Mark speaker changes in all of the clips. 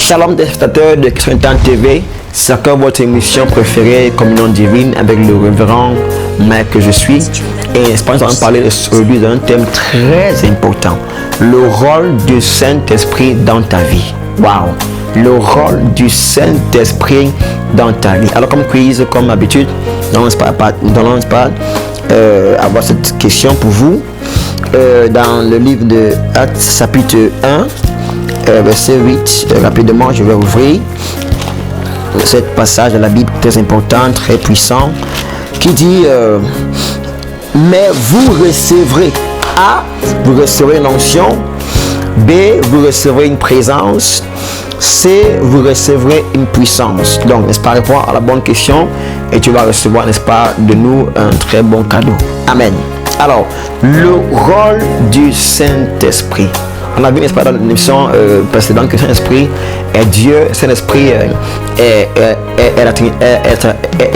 Speaker 1: Shalom téléspectateurs de Question Temps TV, c'est encore votre émission préférée, Communion Divine, avec le révérend Mike que je suis. Et je pense qu'on va parler aujourd'hui d'un thème très important, le rôle du Saint-Esprit dans ta vie. Waouh! Le rôle du Saint-Esprit dans ta vie. Alors comme quiz, comme habitude, nous allons avoir cette question pour vous. Dans le livre de Actes, chapitre 1, verset 8, rapidement je vais ouvrir ce passage de la Bible très important, très puissant, qui dit mais vous recevrez A, vous recevrez une onction, B, vous recevrez une présence, C, vous recevrez une puissance. Donc, n'est-ce pas, répondre à la bonne question et tu vas recevoir, n'est-ce pas, de nous un très bon cadeau. Amen. Alors, le rôle du Saint-Esprit. On a vu, n'est-ce pas, dans l'émission précédente que Saint-Esprit est Dieu. Saint-Esprit est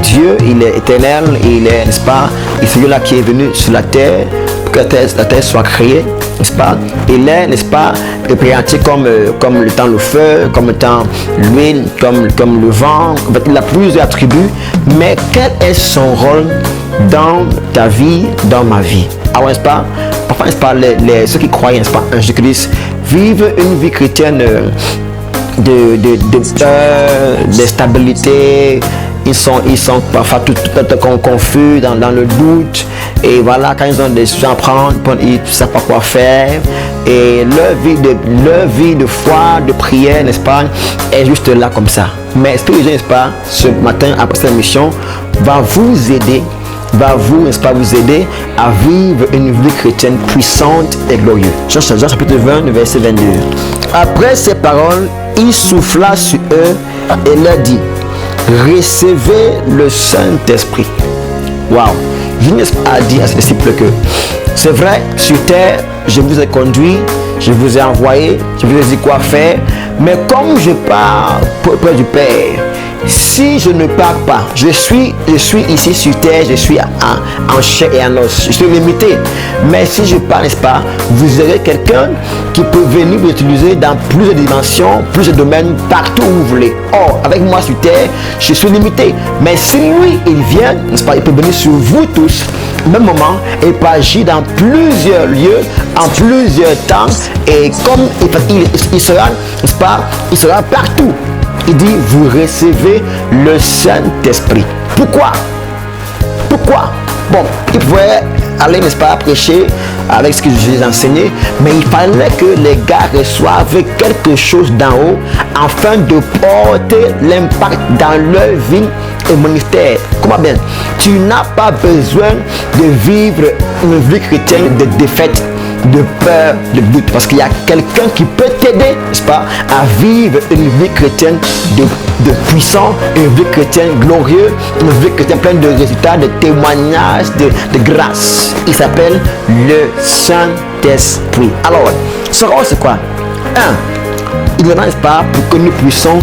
Speaker 1: Dieu, il est éternel, il est, n'est-ce pas, il est celui-là qui est venu sur la terre pour que la terre soit créée, n'est-ce pas. Il est, n'est-ce pas, représenté comme le temps le feu, comme le temps l'huile, comme le vent. En fait, il a plusieurs attributs, mais quel est son rôle dans ta vie, dans ma vie? Alors, n'est-ce pas, parfois, n'est-ce pas, ceux qui croient, n'est-ce pas, en Jésus-Christ vivent une vie chrétienne de stabilité. Ils sont parfois tout confus dans le doute, et voilà, quand ils ont des choses à prendre, ils ne savent pas quoi faire, et leur vie de foi, de prière, n'est-ce pas, est juste là comme ça. Mais ce que je dis, n'est-ce pas, ce matin après cette émission va vous aider, n'est-ce pas, vous aider à vivre une vie chrétienne puissante et glorieuse. Jean chapitre 20, verset 22. Après ces paroles, il souffla sur eux et leur dit: recevez le Saint-Esprit. Waouh! Jésus a dit à ses disciples que c'est vrai, sur terre, je vous ai conduit, je vous ai envoyé, je vous ai dit quoi faire, mais comme je pars près du Père, si je ne pars pas, je suis ici sur terre, je suis en chair et en os, je suis limité. Mais si je pars, n'est-ce pas, vous aurez quelqu'un qui peut venir vous utiliser dans plusieurs dimensions, plusieurs domaines, partout où vous voulez. Or, avec moi sur terre, je suis limité. Mais si lui, il vient, n'est-ce pas, il peut venir sur vous tous, au même moment, et il peut agir dans plusieurs lieux, en plusieurs temps, et comme il sera, n'est-ce pas, il sera partout. Il dit, vous recevez le Saint-Esprit. Pourquoi? Bon, il pouvait aller, n'est-ce pas, prêcher avec ce que je les enseignais, mais il fallait que les gars reçoivent quelque chose d'en haut afin de porter l'impact dans leur vie et ministère. Comment bien? Tu n'as pas besoin de vivre une vie chrétienne de défaite, de peur, de doute, parce qu'il y a quelqu'un qui peut t'aider, n'est-ce pas, à vivre une vie chrétienne de puissant, une vie chrétienne glorieuse, une vie chrétienne pleine de résultats, de témoignages, de grâce. Il s'appelle le Saint-Esprit. Alors, ce rôle, c'est quoi? Il est, n'est-ce pas, pour que nous puissions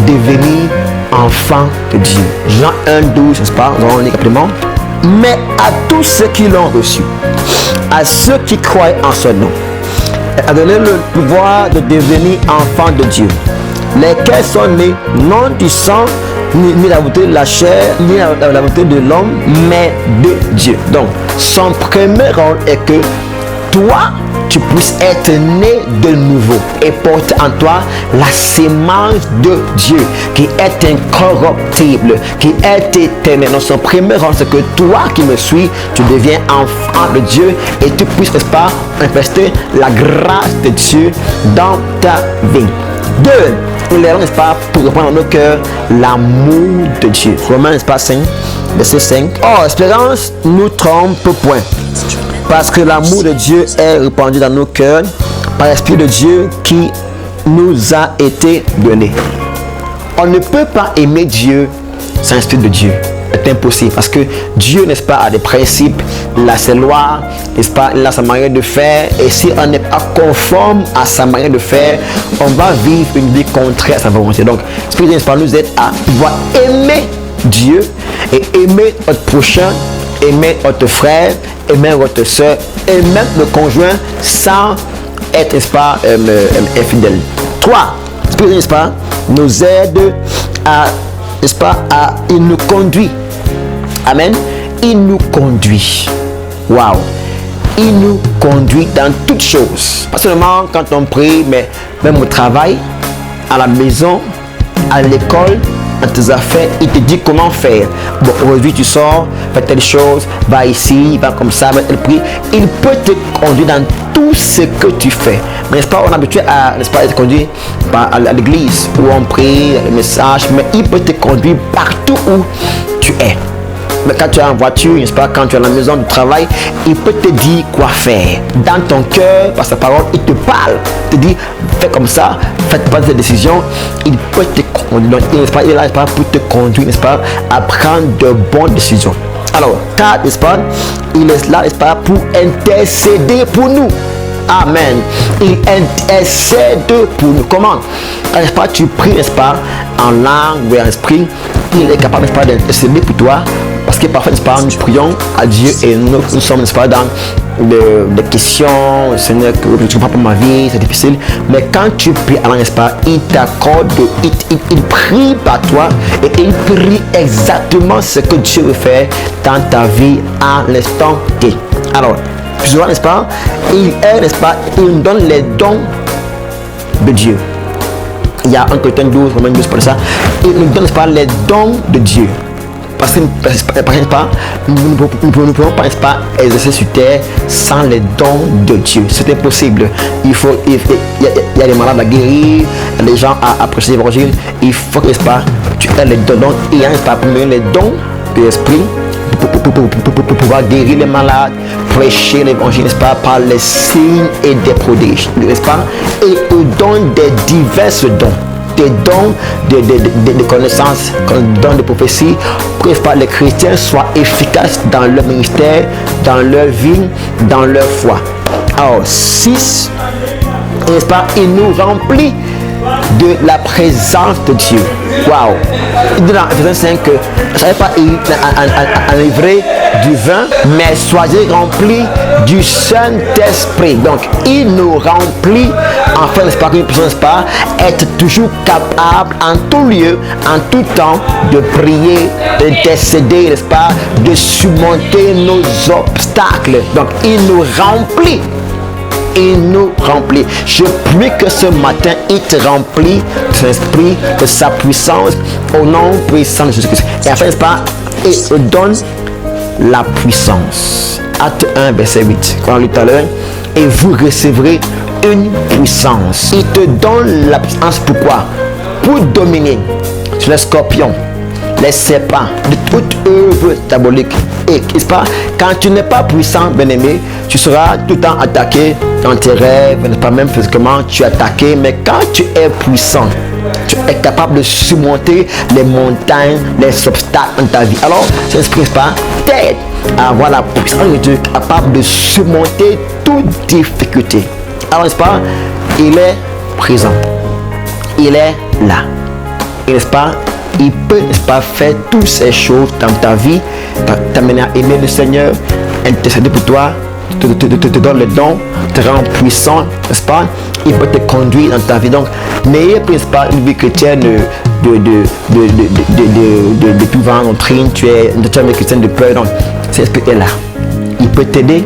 Speaker 1: devenir enfants de Dieu. Jean 1:12, n'est-ce pas, nous allons lire rapidement. Mais à tous ceux qui l'ont reçu, à ceux qui croient en son nom, a donné le pouvoir de devenir enfants de Dieu, lesquels sont nés non du sang, ni la volonté de la chair, ni la volonté de l'homme, mais de Dieu. Donc, son premier rôle est que toi, tu puisses être né de nouveau et porter en toi la sémence de Dieu qui est incorruptible, qui est éternel. Donc son premier rôle, c'est que toi qui me suis, tu deviens enfant de Dieu et tu puisses, n'est-ce pas, manifester la grâce de Dieu dans ta vie. 2. Il est, n'est-ce pas, pour reprendre dans nos cœurs l'amour de Dieu. Romains, n'est-ce pas, 5, verset 5. Or, espérance nous trompe point, parce que l'amour de Dieu est répandu dans nos cœurs par l'Esprit de Dieu qui nous a été donné. On ne peut pas aimer Dieu sans l'Esprit de Dieu. C'est impossible, parce que Dieu, n'est-ce pas, a des principes, il a ses lois, n'est-ce pas, il a sa manière de faire, et si on n'est pas conforme à sa manière de faire, on va vivre une vie contraire à sa volonté. Donc, l'Esprit de Dieu, n'est-ce pas, nous aide à pouvoir aimer Dieu et aimer notre prochain, aimer votre frère, aimer votre soeur, et même le conjoint sans être, n'est-ce pas, infidèle. 3. N'est-ce pas, nous aide à, n'est-ce pas, il nous conduit. Amen. Il nous conduit. Waouh. Il nous conduit dans toutes choses. Pas seulement quand on prie, mais même au travail, à la maison, à l'école, dans tes affaires, il te dit comment faire. Bon, aujourd'hui tu sors, fais telle chose, va ici, va comme ça, va telle prie. Il peut te conduire dans tout ce que tu fais. Mais n'est-ce pas, on est habitué à, n'est-ce pas, être conduit à l'église où on prie, le message, mais il peut te conduire partout où tu es. Mais quand tu es en voiture, n'est-ce pas, quand tu es à la maison du travail, il peut te dire quoi faire. Dans ton cœur, par sa parole, il te parle. Il te dit, fais comme ça, faites pas de décisions. Il peut te conduire. N'est-ce pas, il est là, n'est-ce pas, pour te conduire, n'est-ce pas, à prendre de bonnes décisions. Alors, 4, n'est-ce pas, il est là, n'est-ce pas, pour intercéder pour nous. Amen. Il intercède pour nous. Comment? N'est-ce pas, tu pries, n'est-ce pas, en langue ou en esprit, il est capable, n'est-ce pas, d'intercéder pour toi. Parce que parfois, n'est-ce pas, nous prions à Dieu et nous sommes, n'est-ce pas, dans des questions, Seigneur, que je ne comprends pas ma vie, c'est difficile. Mais quand tu pries à n'est-ce pas, il t'accorde, il prie par toi et il prie exactement ce que Dieu veut faire dans ta vie à l'instant T. Alors, plus souvent, n'est-ce pas, il est, n'est-ce pas, il nous donne les dons de Dieu. Il y a un Corinthiens 12, Romains 12 pour ça. Il nous donne, n'est-ce pas, les dons de Dieu. Parce que nous ne pouvons pas exercer sur terre sans les dons de Dieu. C'est impossible. Il y a des malades à guérir, il y a des gens à prêcher l'évangile. Il faut que, n'est-ce pas, tu aies les dons. Il y a, n'est-ce pas, pour les dons de l'esprit pour pouvoir guérir les malades, prêcher l'évangile, n'est-ce pas, par les signes et des prodiges, n'est-ce pas, et au don des diverses dons. Des dons de connaissances, des dons de prophétie, pour que les chrétiens soient efficaces dans leur ministère, dans leur vie, dans leur foi. Alors, 6, n'est-ce pas, il nous remplit de la présence de Dieu. Waouh! Il dit dans Ephésiens 5 que je ne savais pas enivrer du vin, mais soyez remplis du Saint-Esprit. Donc, il nous remplit, enfin, n'est-ce pas, n'est-ce pas, être toujours capable en tout lieu, en tout temps, de prier, d'intercéder, n'est-ce pas, de surmonter nos obstacles. Donc, il nous remplit. Il nous remplit. Je prie que ce matin, il te remplit de son esprit, de sa puissance, au nom puissant de Jésus-Christ. Et enfin, n'est-ce pas, il donne la puissance. Acte 1, verset 8, comme on l'a lu tout à l'heure. Et vous recevrez une puissance. Il te donne la puissance. Pourquoi? Pour dominer sur les scorpions, les serpents, de toute œuvre diabolique. Et n'est-ce pas, quand tu n'es pas puissant, bien-aimé, tu seras tout le temps attaqué dans tes rêves, n'est-ce pas, même physiquement, tu es attaqué. Mais quand tu es puissant, tu es capable de surmonter les montagnes, les obstacles dans ta vie. Alors, cet esprit, n'est-ce pas, t'aide à avoir la puissance de Dieu, capable de surmonter toute difficulté. Alors, n'est-ce pas, il est présent. Il est là. Et n'est-ce pas, il peut, n'est-ce pas, faire toutes ces choses dans ta vie, t'amener à aimer le Seigneur, intercéder pour toi, te donne le don, te rend puissant, n'est-ce pas? Il peut te conduire dans ta vie. Donc, n'ayez pas une vie chrétienne de plus grande doctrine, tu es une chrétienne de peur. Donc, cet esprit est là. Il peut t'aider,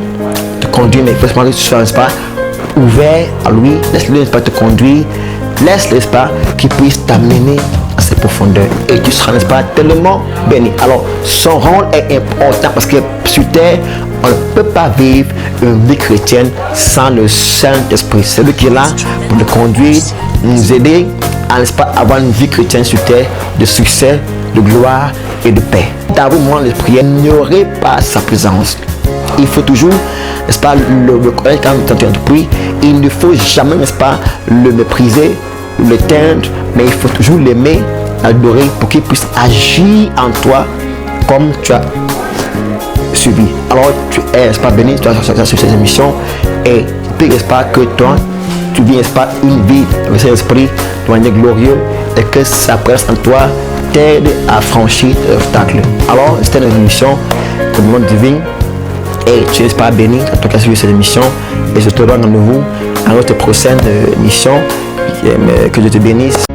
Speaker 1: te conduire, mais il faut que tu sois, n'est-ce pas, ouvert à lui. Laisse-le, n'est-ce pas, te conduire. Laisse, n'est-ce pas, qu'il puisse t'amener à ses profondeurs. Et tu seras, n'est-ce pas, tellement béni. Alors, son rôle est important parce que sur terre, on ne peut pas vivre une vie chrétienne sans le Saint-Esprit. C'est lui qui est là pour nous conduire, nous aider à, n'est-ce pas, avoir une vie chrétienne sur terre de succès, de gloire et de paix. Dans vos moments de prière, n'ignorez pas sa présence. Il faut toujours, n'est-ce pas, le connaître quand tu pries. Il ne faut jamais, n'est-ce pas, le mépriser, l'éteindre, mais il faut toujours l'aimer, l'adorer pour qu'il puisse agir en toi comme tu as subi. Alors tu es, n'est-ce pas, béni, tu as sur ces émissions et puis, n'est-ce pas, que toi tu vis, n'est-ce pas, une vie avec cet esprit de manière glorieuse et que sa présence en toi t'aide à franchir l'obstacle. Alors c'était une émission de monde divin et tu n'es pas béni quand tu as suivi cette émission et je te donne rendez-vous à notre prochaine émission. Que Dieu te bénisse.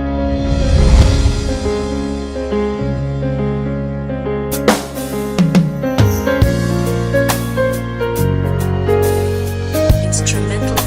Speaker 2: instrumental